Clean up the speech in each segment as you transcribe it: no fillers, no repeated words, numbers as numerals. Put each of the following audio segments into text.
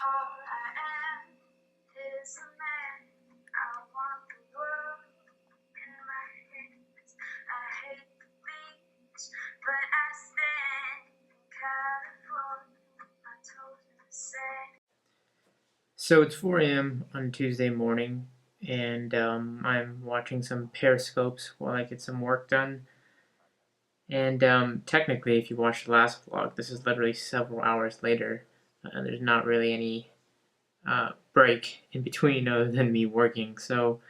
All I am is a man. I want the world in my hands. I hate the beach, but I stand in California. My toes in the sand. So it's 4 a.m. on Tuesday morning, and I'm watching some periscopes while I get some work done. And technically, if you watched the last vlog, this is literally several hours later. There's not really any break in between other than me working, so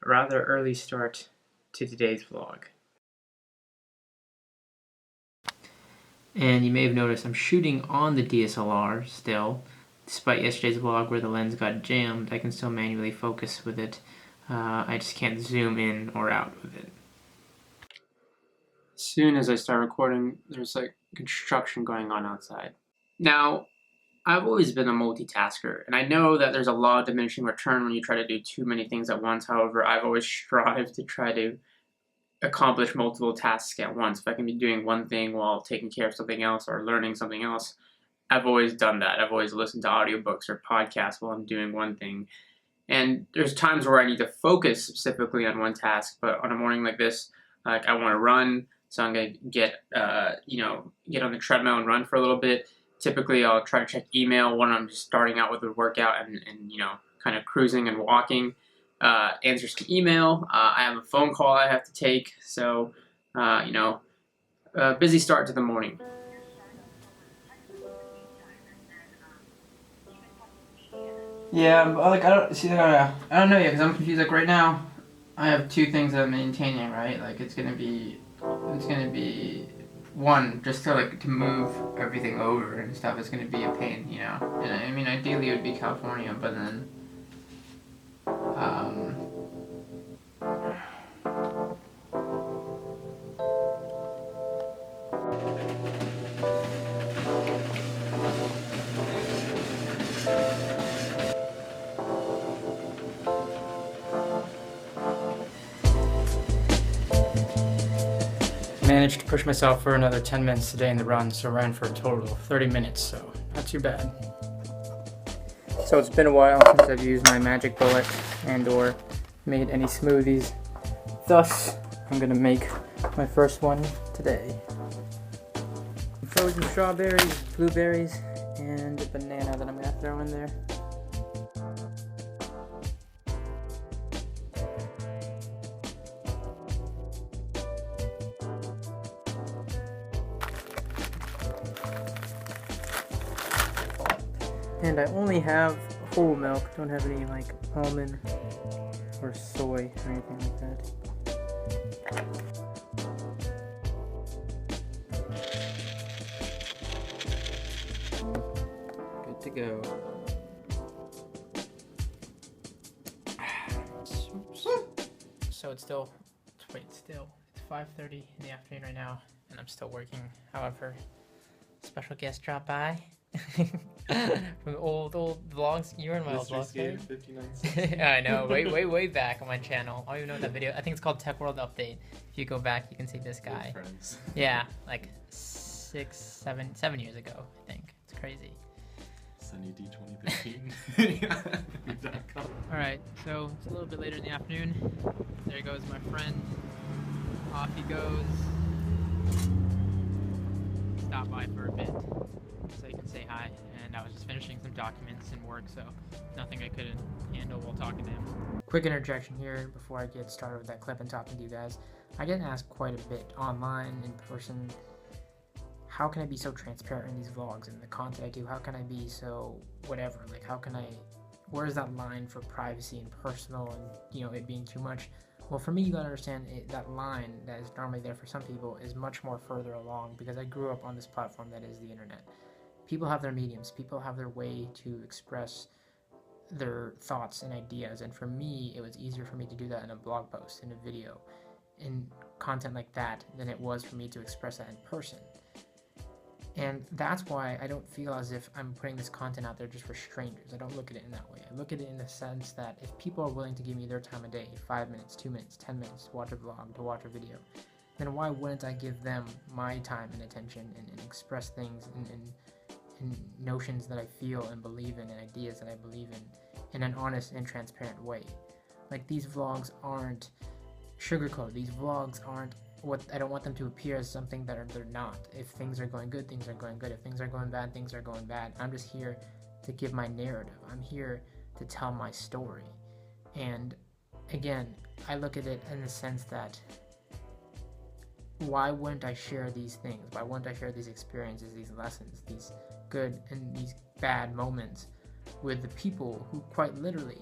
a rather early start to today's vlog. And you may have noticed I'm shooting on the DSLR still. Despite yesterday's vlog where the lens got jammed, I can still manually focus with it. I just can't zoom in or out with it. As soon as I start recording, there's like construction going on outside. Now, I've always been a multitasker, and I know that there's a law of diminishing return when you try to do too many things at once. However, I've always strived to try to accomplish multiple tasks at once. If I can be doing one thing while taking care of something else or learning something else, I've always done that. I've always listened to audiobooks or podcasts while I'm doing one thing. And there's times where I need to focus specifically on one task, but on a morning like this, like I want to run, so I'm gonna get get on the treadmill and run for a little bit. Typically, I'll try to check email when I'm just starting out with a workout and kind of cruising and walking. Answers to email. I have a phone call I have to take, so busy start to the morning. Yeah, but like I don't know yet because I'm confused. Like right now, I have two things that I'm maintaining. Right, like it's gonna be one just to move everything over and stuff. It's gonna be a pain, And I mean, ideally it would be California, but then managed to push myself for another 10 minutes today in the run, so I ran for a total of 30 minutes, so not too bad. So it's been a while since I've used my magic bullet and or made any smoothies. Thus, I'm gonna make my first one today. Frozen strawberries, blueberries, and a banana that I'm gonna throw in there. And I only have whole milk, don't have any like almond or soy or anything like that. Good to go. So it's 5:30 in the afternoon right now, and I'm still working. However, special guest dropped by. From old vlogs. You were in my old vlogs, right? 59 cents. I know, way back on my channel. I don't even know that video. I think it's called Tech World Update. If you go back, you can see this guy. Yeah, like 7 years ago, I think. It's crazy. Sunny D 2013. Alright, so it's a little bit later in the afternoon. There goes my friend. Off he goes. Stop by for a bit so you can say hi, and I was just finishing some documents and work, so nothing I couldn't handle while talking to him. Quick interjection here before I get started with that clip and talking to you guys. I get asked quite a bit online, in person, how can I be so transparent in these vlogs and the content I do? How can I be so whatever? Like, where's that line for privacy and personal and, it being too much? Well, for me, you gotta understand that line that is normally there for some people is much more further along because I grew up on this platform that is the internet. People have their mediums. People have their way to express their thoughts and ideas. And for me, it was easier for me to do that in a blog post, in a video, in content like that, than it was for me to express that in person. And that's why I don't feel as if I'm putting this content out there just for strangers. I don't look at it in that way. I look at it in the sense that if people are willing to give me their time of day, 5 minutes, 2 minutes, 10 minutes to watch a vlog, to watch a video, then why wouldn't I give them my time and attention and express things and notions that I feel and believe in, and ideas that I believe in an honest and transparent way. Like, these vlogs aren't sugarcoat. These vlogs aren't what I don't want them to appear as something that they're not. If things are going good, things are going good. If things are going bad, things are going bad. I'm just here to give my narrative. I'm here to tell my story. And again, I look at it in the sense that why wouldn't I share these things? Why wouldn't I share these experiences, these lessons, these good and these bad moments with the people who quite literally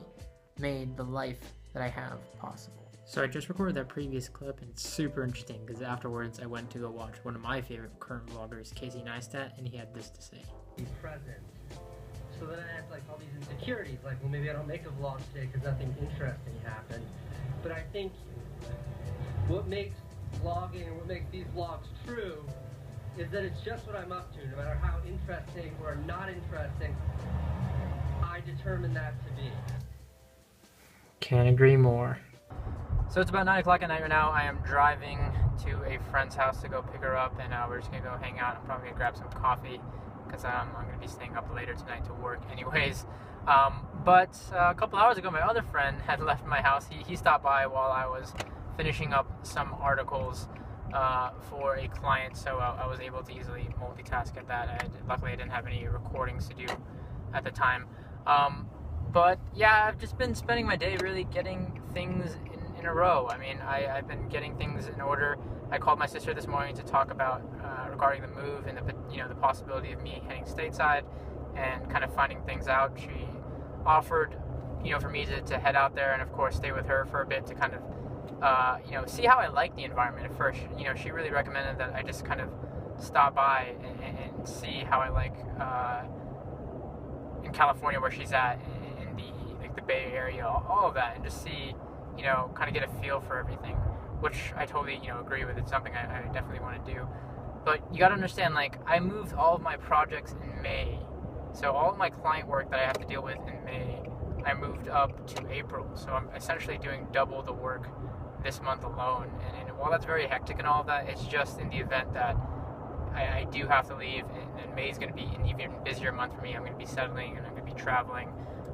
made the life that I have possible? So I just recorded that previous clip, and it's super interesting because afterwards I went to go watch one of my favorite current vloggers, Casey Neistat, and he had this to say. He's present. So then I had like all these insecurities, like, well, maybe I don't make a vlog today because nothing interesting happened. But I think what makes vlogging and what makes these vlogs true is that it's just what I'm up to. No matter how interesting or not interesting, I determine that to be. Can't agree more. So it's about 9 o'clock at night right now. I am driving to a friend's house to go pick her up, and we're just gonna go hang out. I'm probably gonna grab some coffee because I'm gonna be staying up later tonight to work anyways. But a couple hours ago, my other friend had left my house. He stopped by while I was finishing up some articles for a client, so I was able to easily multitask at that. Luckily I didn't have any recordings to do at the time. But yeah, I've just been spending my day really getting things in a row. I mean, I've been getting things in order. I called my sister this morning to talk about regarding the move and the possibility of me heading stateside and kind of finding things out. She offered, for me to head out there and of course stay with her for a bit to kind of see how I like the environment at first. She really recommended that I just kind of stop by and see how I like in California where she's at, in the Bay Area, all of that, and just see, kind of get a feel for everything, which I totally, agree with. It's something I definitely want to do. But you got to understand, like, I moved all of my projects in May. So all of my client work that I have to deal with in May, I moved up to April. So I'm essentially doing double the work this month alone. And while that's very hectic and all of that, it's just in the event that I do have to leave, and May is going to be an even busier month for me. I'm going to be settling and I'm going to be traveling,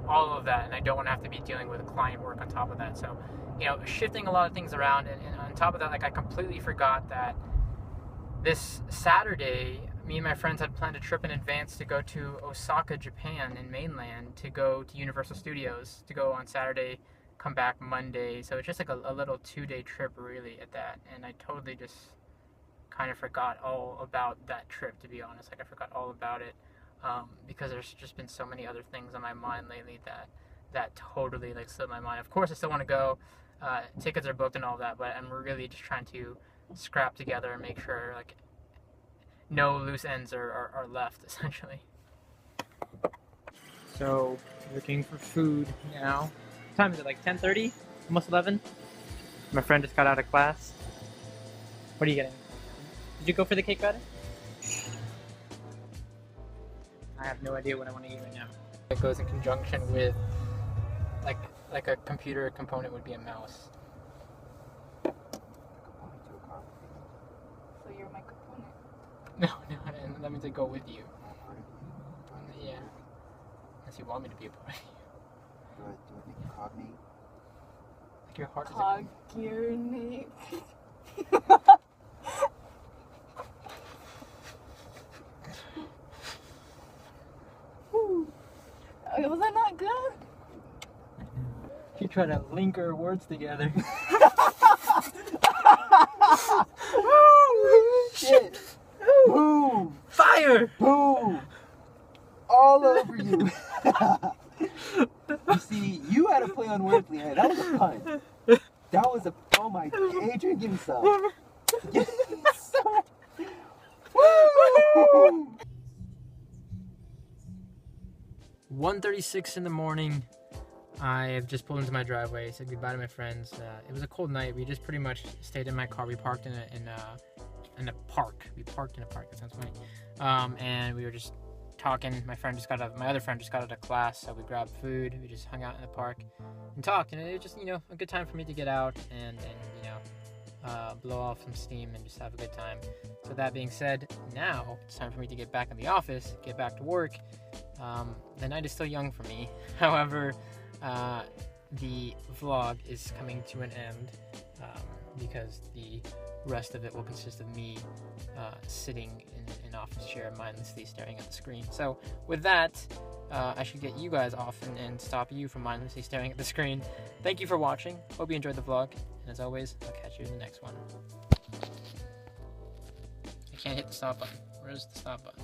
all of that, and I don't want to have to be dealing with client work on top of that. So, shifting a lot of things around, and on top of that, like, I completely forgot that this Saturday, me and my friends had planned a trip in advance to go to Osaka, Japan, in mainland, to go to Universal Studios, to go on Saturday, come back Monday. So it's just like a little 2-day trip, really, at that, and I totally just kind of forgot all about that trip, to be honest. Like, I forgot all about it. Because there's just been so many other things on my mind lately that totally, like, slipped my mind. Of course, I still want to go. Tickets are booked and all that, but I'm really just trying to scrap together and make sure, like, no loose ends are left, essentially. So, looking for food now. What time is it, like 10:30? Almost 11? My friend just got out of class. What are you getting? Did you go for the cake batter? I have no idea what I want to eat right now. It goes in conjunction with, like a computer component would be a mouse. So you're my component? No, and that means I go with you. Yeah. Unless you want me to be a part of you. Do I think cognate? Like your heart is Cauguiran. Was that not good? You try to link our words together. Shit! Boom! Fire! Boom! All over you. You see, you had to play on words, Leanne. That was a pun. That was a. Oh my. Adrian, give me some. Give me some. Woo! 1:36 in the morning. I have just pulled into my driveway, said goodbye to my friends. It was a cold night. We just pretty much stayed in my car. We parked in a park. We parked in a park. That sounds funny. And we were just talking. My other friend just got out of class, so we grabbed food. We just hung out in the park and talked. And it was just, a good time for me to get out and blow off some steam, and just have a good time. So that being said, now it's time for me to get back in the office, get back to work. The night is still young for me. However, the vlog is coming to an end because the rest of it will consist of me sitting in an office chair mindlessly staring at the screen. So with that, I should get you guys off and stop you from mindlessly staring at the screen. Thank you for watching. Hope you enjoyed the vlog. And as always, I'll catch you in the next one. I can't hit the stop button. Where's the stop button?